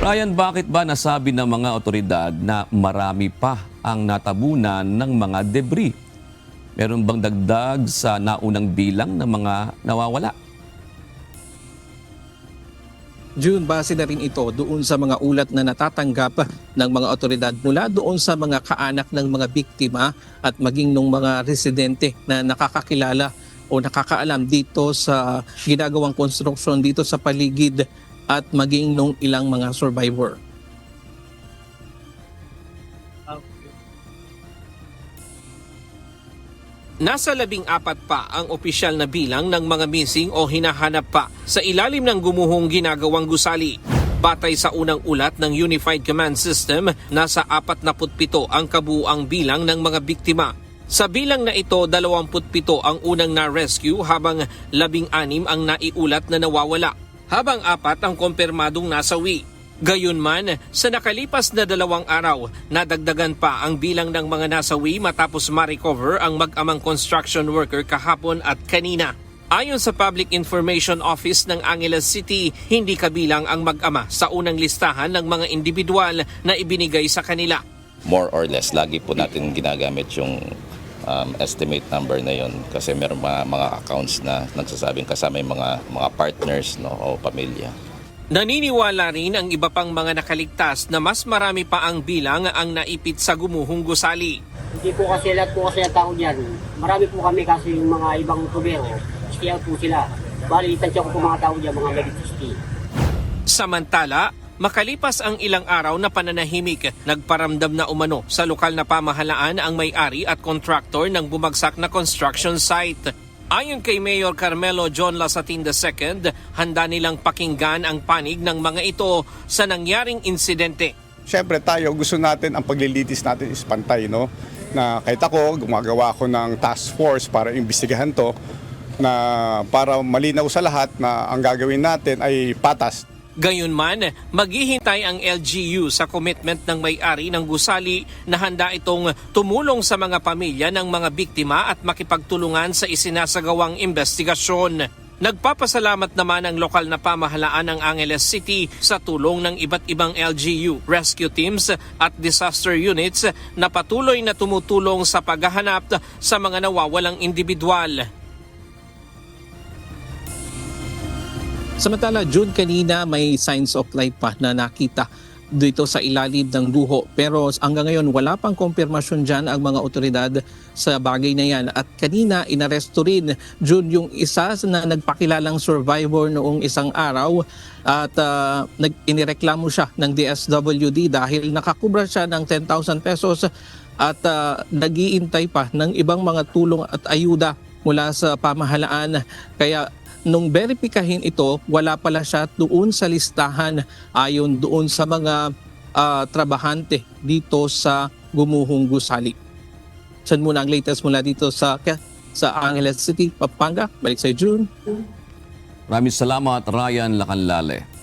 Ryan, bakit ba nasabi ng mga otoridad na marami pa ang natabunan ng mga debris? Meron bang dagdag sa naunang bilang ng mga nawawala? June, base na rin ito doon sa mga ulat na natatanggap ng mga otoridad mula doon sa mga kaanak ng mga biktima at maging ng mga residente na nakakakilala o nakakaalam dito sa ginagawang konstruksyon dito sa paligid at maging nung ilang mga survivor. Nasa 14 pa ang opisyal na bilang ng mga missing o hinahanap pa sa ilalim ng gumuhong ginagawang gusali. Batay sa unang ulat ng Unified Command System, nasa 47 ang kabuuang bilang ng mga biktima. Sa bilang na ito, 27 ang unang na-rescue habang 16 ang naiulat na nawawala, habang 4 ang kumpirmadong nasawi. Gayunman, sa nakalipas na 2 araw, nadagdagan pa ang bilang ng mga nasawi matapos ma-recover ang mag-amang construction worker kahapon at kanina. Ayon sa Public Information Office ng Angeles City, hindi kabilang ang mag-ama sa unang listahan ng mga individual na ibinigay sa kanila. More or less, lagi po natin ginagamit yung estimate number na yon kasi meron mga accounts na nagsasabing kasama yung mga partners, no, o pamilya. Naniniwala rin ang iba pang mga nakaligtas na mas marami pa ang bilang ang naipit sa gumuhong gusali. Hindi po kasi lahat po kasi ang tao dyan. Marami po kami kasi yung mga ibang tubero. Kaya po sila. Bali, tansya ko po mga tao dyan, mga medic 60. Samantala, makalipas ang ilang araw na pananahimik, nagparamdam na umano sa lokal na pamahalaan ang may-ari at kontraktor ng bumagsak na construction site. Ayon kay Mayor Carmelo John Lasatin II, handa nilang pakinggan ang panig ng mga ito sa nangyaring insidente. Siyempre tayo, gusto natin ang paglilitis natin is pantay, no? Na kahit ako, gumagawa ako ng task force para imbestigahan to, na para malinaw sa lahat na ang gagawin natin ay patas. Gayunman, maghihintay ang LGU sa commitment ng may-ari ng gusali na handa itong tumulong sa mga pamilya ng mga biktima at makipagtulungan sa isinasagawang investigasyon. Nagpapasalamat naman ang lokal na pamahalaan ng Angeles City sa tulong ng iba't ibang LGU, rescue teams at disaster units na patuloy na tumutulong sa paghahanap sa mga nawawalang individual. Samantala, June, kanina may signs of life pa na nakita dito sa ilalim ng guho. Pero hanggang ngayon, wala pang kumpirmasyon dyan ang mga otoridad sa bagay na yan. At kanina, inaresto rin, June, yung isa na nagpakilalang survivor noong isang araw at inireklamo siya ng DSWD dahil nakakubra siya ng 10,000 pesos at nag-iintay pa ng ibang mga tulong at ayuda mula sa pamahalaan. Kaya nung verifikahin ito, wala pala siya doon sa listahan ayon doon sa mga trabahante dito sa gumuhong gusali. Saan muna ang latest mula dito sa Angeles City, Pampanga. Balik sa June. Maraming salamat, Ryan Lacanlale.